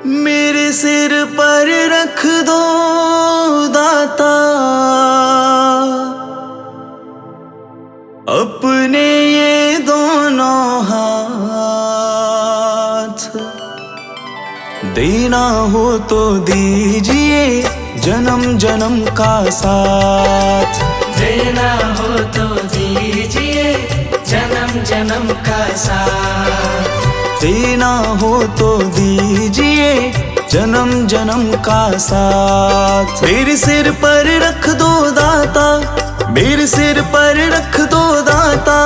मेरे सिर पर रख दो दाता अपने ये दोनों हाथ। देना हो तो दीजिए जन्म जन्म का साथ। देना हो तो दीजिए जन्म जन्म का साथ। देना हो तो दीजिए जन्म जन्म का साथ। मेरे सिर पर रख दो दाता, मेरे सिर पर रख दो दाता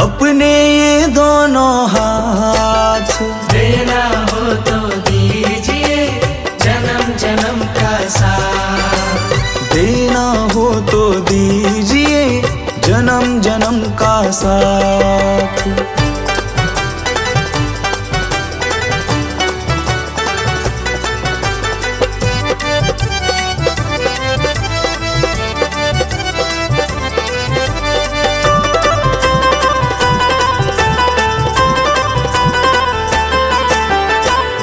अपने ये दोनों हाथ। देना हो तो दीजिए जन्म जन्म का साथ। देना हो तो दीजिए जन्म जन्म का साथ।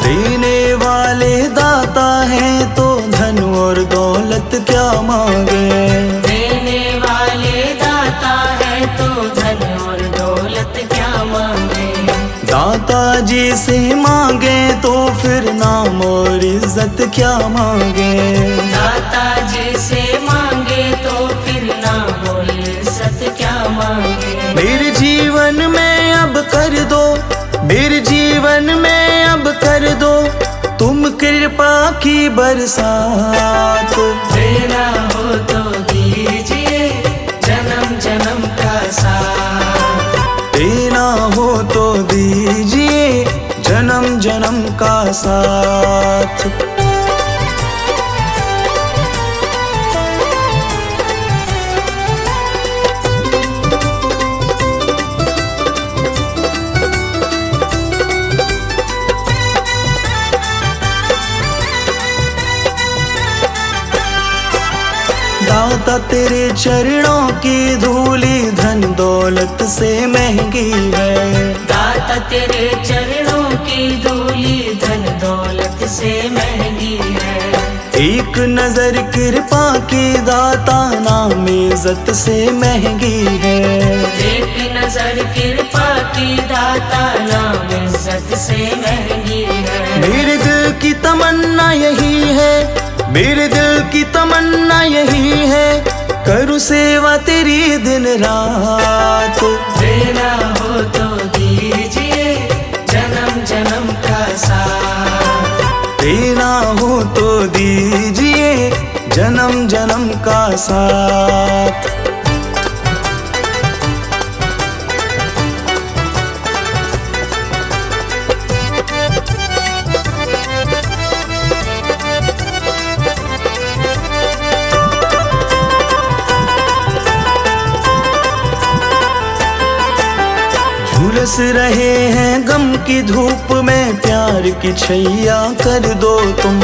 देने वाले दाता हैं तो धन और दौलत क्या मांगे। देने वाले दाता है तो धन और दौलत क्या मांगे। दाता जी से मांगे तो फिर नाम और इज्जत क्या मांगे। दाता जी से मांगे तो फिर नाम और इज्जत क्या मांगे। मेरे जीवन में अब कर दो, मेरे जीवन में अब कर दो तुम कृपा की बरसात। देना हो तो दीजिए जन्म जन्म का साथ। देना हो तो दीजिए जन्म जन्म का साथ। दाता तेरे चरणों की धूली धन दौलत से महंगी है। दाता तेरे चरणों की धूली धन दौलत से महंगी है। एक नजर कृपा की दाता नाम इज्जत से महंगी है। एक नजर कृपा की दाता नाम इज्जत से महंगी है। मेरे दिल की तमन्ना यही है, मेरे दिल की तमन्ना यही है करूँ सेवा तेरी दिन रात। देना हो तो दीजिए जन्म जन्म का साथ। देना हो तो दीजिए जन्म जन्म का साथ। झुलस रहे हैं गम की धूप में प्यार की छैया कर दो तुम।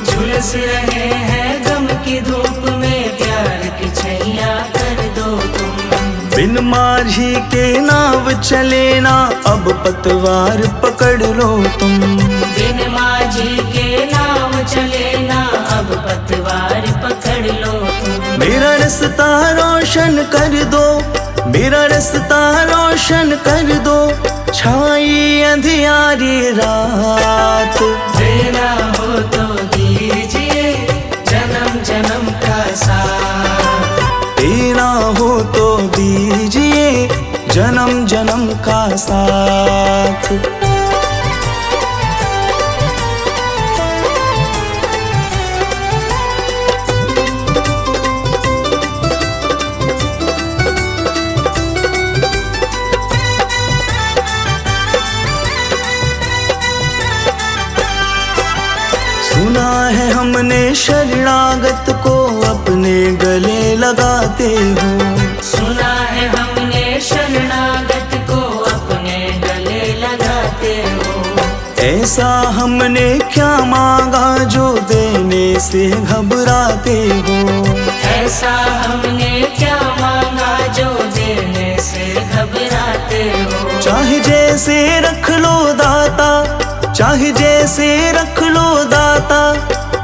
झुलस रहे हैं गम की धूप में प्यार की छैया कर दो तुम। बिन माझी के नाव चले ना अब पतवार पकड़ लो तुम। बिन माझी के नाव चले ना अब पतवार पकड़ लो तुम। मेरा रास्ता रोशन कर दो, मेरा रास्ता रोशन कर दो छाई अंधियारी रात। देना हो तो दीजिए जन्म जन्म का साथ। देना हो तो दीजिए जन्म जन्म का साथ। सुना है हमने शरणागत को अपने गले लगाते हो। सुना है हमने शरणागत को अपने गले लगाते हो। ऐसा हमने क्या मांगा जो देने से घबराते हो। ऐसा हमने क्या मांगा जो देने से घबराते हो। चाहे जैसे रख लो दाता, चाहे जैसे रख लो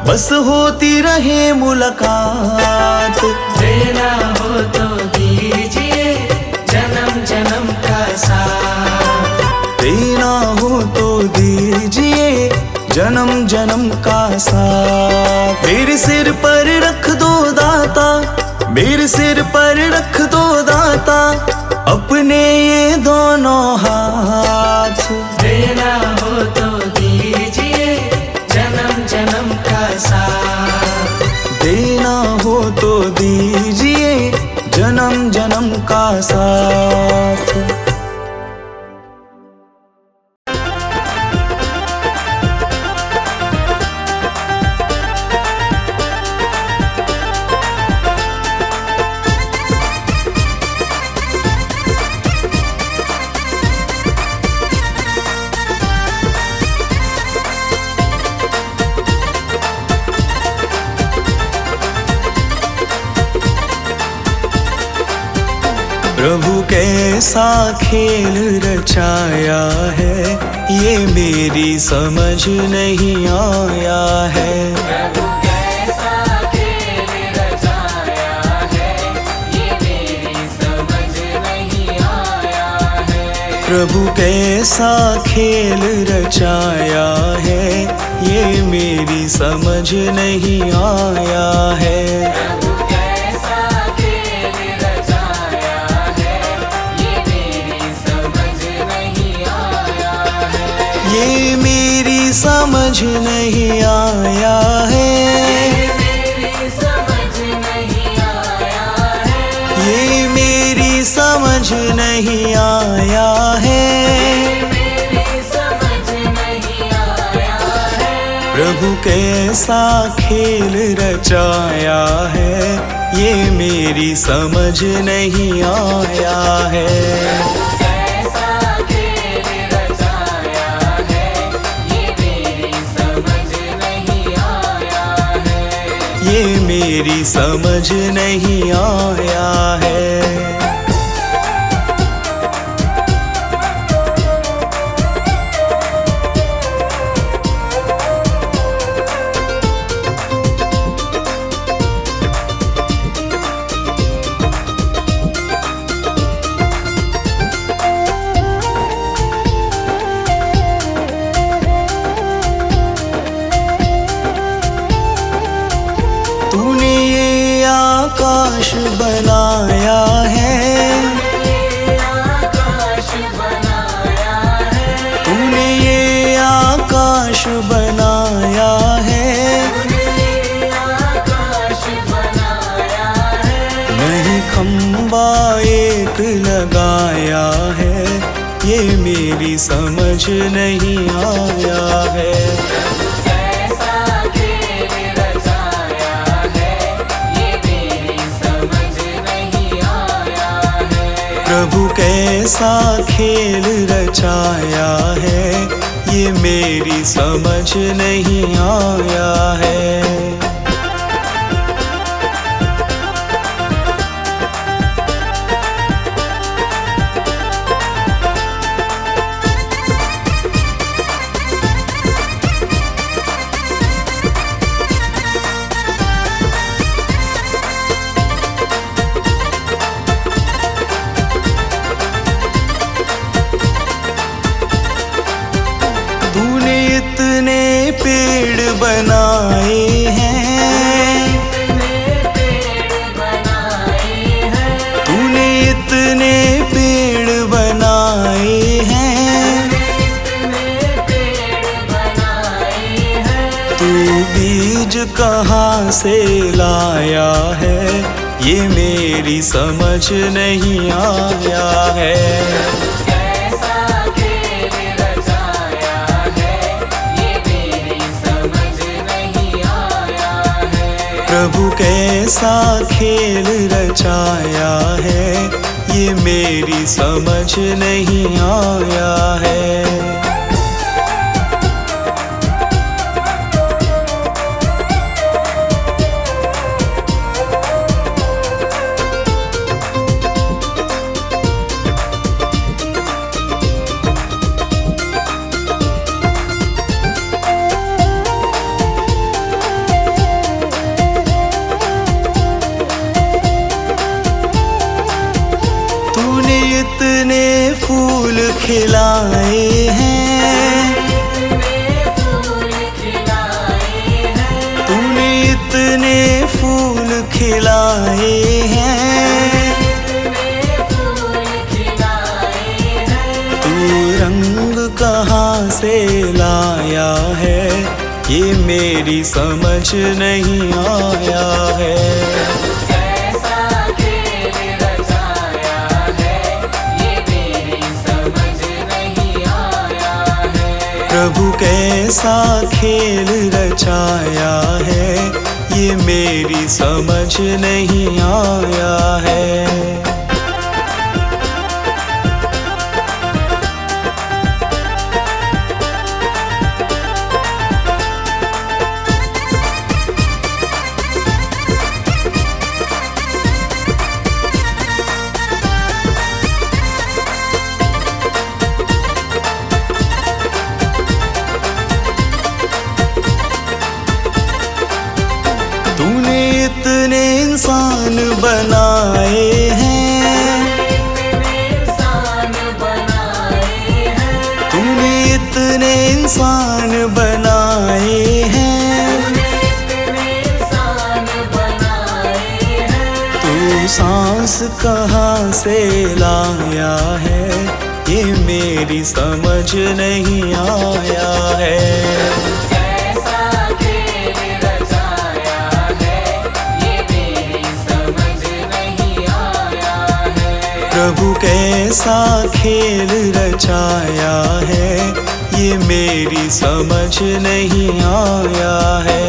बस होती रहे मुलाकात। देना हो तो दीजिए जन्म जन्म का साथ। देना हो तो दीजिए जन्म जन्म का साथ। मेरे सिर पर रख दो दाता, मेरे सिर पर रख दो दाता, अपने ये दोनों हाथ। देना हो तो दीजिए जन्म जन्म का साथ। देना हो तो दीजिए जन्म जन्म का साथ। प्रभु कैसा खेल रचाया है, ये मेरी समझ नहीं आया है। प्रभु कैसा खेल रचाया है, ये मेरी समझ नहीं आया है। प्रभु कैसा खेल रचाया है, ये मेरी समझ नहीं आया है। ये मेरी समझ नहीं आया है। ये मेरी समझ नहीं आया है। प्रभु कैसा खेल रचाया है, ये मेरी समझ नहीं आया है। ये मेरी समझ नहीं आया है। तूने ये आकाश बनाया है, तूने ये आकाश बनाया है। नहीं खंबा एक लगाया है, ये मेरी समझ नहीं आया है। प्रभु कैसा खेल रचाया है, ये मेरी समझ नहीं आया है। तूने इतने पेड़ बनाए हैं, तूने इतने पेड़ बनाए हैं। तू बीज कहाँ से लाया है, ये मेरी समझ नहीं आया है। प्रभु कैसा खेल रचाया है, ये मेरी समझ नहीं आया है। खिलाए हैं, तू रंग कहाँ से लाया है, ये मेरी समझ नहीं आया है। प्रभु कैसा खेल रचाया है, ये मेरी समझ नहीं आया है। तूने इतने इंसान बनाए हैं, तूने इतने इंसान बनाए हैं, तू सांस कहाँ से लाया है, ये मेरी समझ नहीं आया है। प्रभु कैसा खेल रचाया है, ये मेरी समझ नहीं आया है।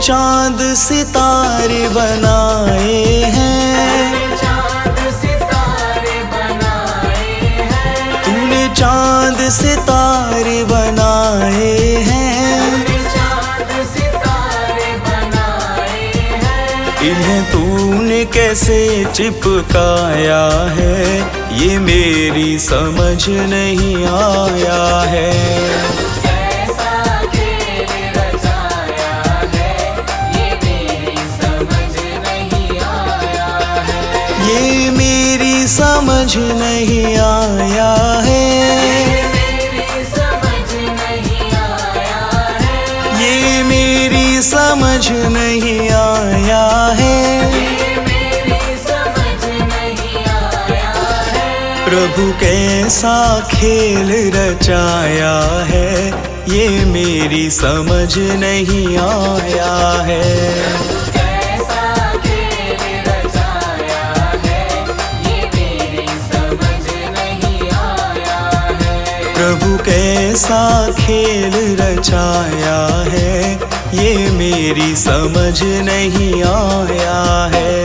चांद सितारे बनाए हैं, तूने चांद सितारे बनाए हैं, इन्हें तूने कैसे चिपकाया है, ये मेरी समझ नहीं आया है। ये मेरी समझ नहीं आया है, ये मेरी समझ नहीं आया है। प्रभु कैसा खेल रचाया है, ये मेरी समझ नहीं आया है। प्रभु कैसा खेल रचाया है, ये मेरी समझ नहीं आया है।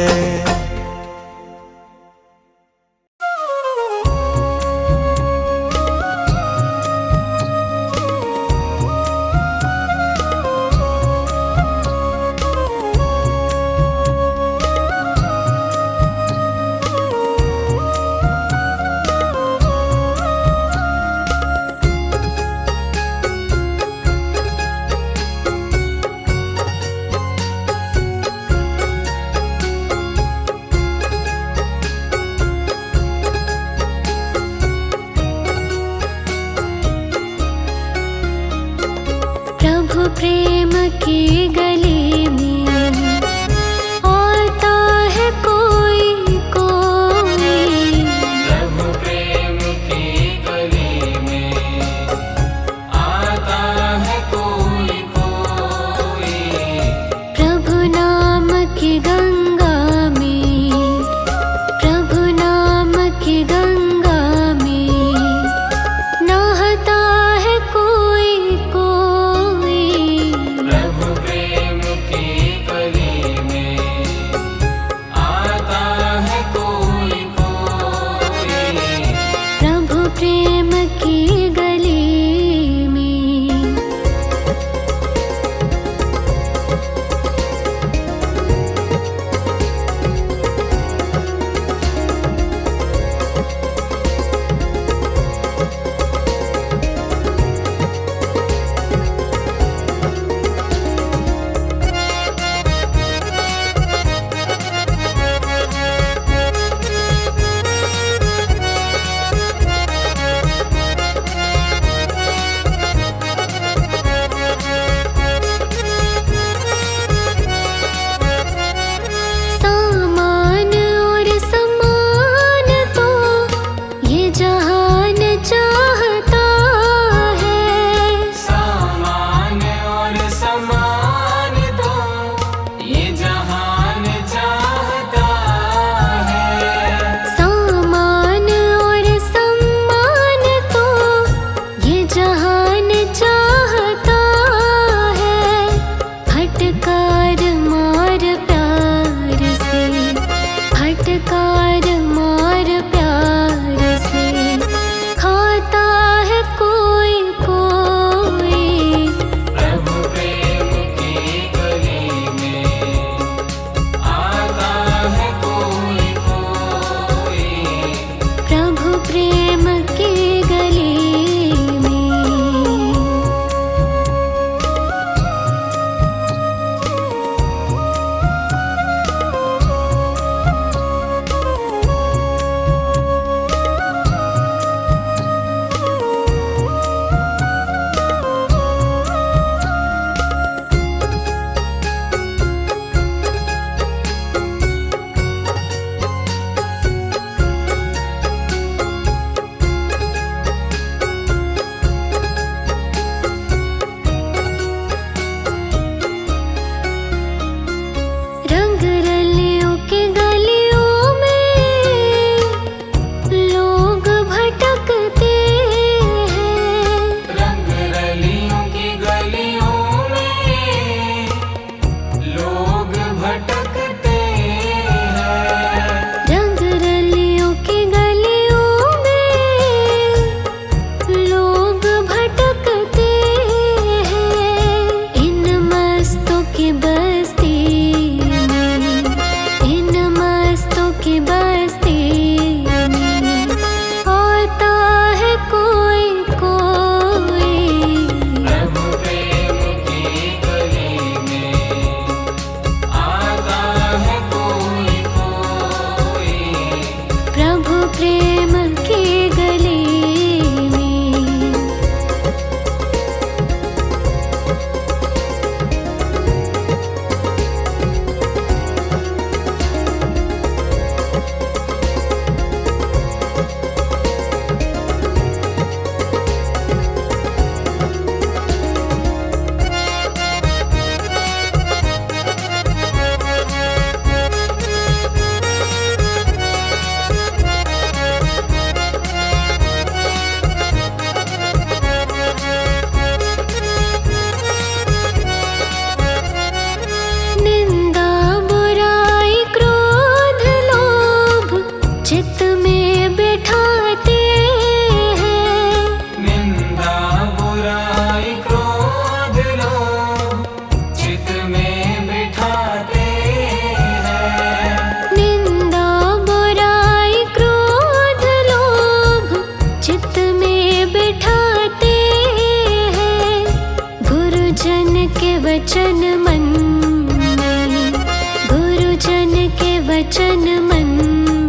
वचन मन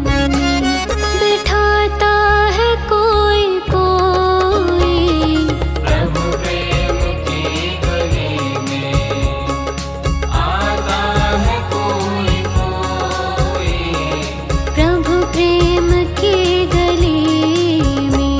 में बिठाता है कोई कोई। प्रभु प्रेम की गली में आता है कोई कोई। प्रभु प्रेम की गली में।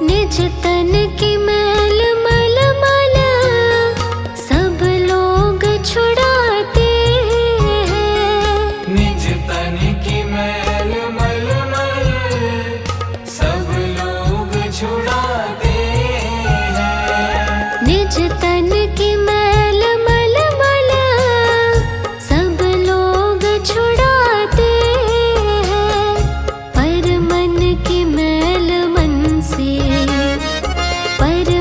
निज तन की मैल मल मल सब लोग छुड़ाते हैं। निज तन की मैल मल मल सब लोग छुड़ाते हैं। निज तन की मैल मल मल सब लोग छुड़ाते हैं। पर मन की मैल मन से, पर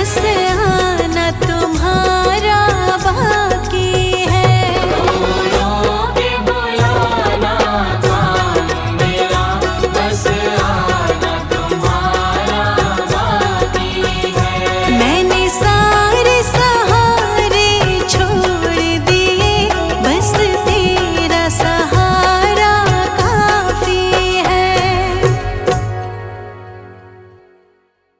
कैसे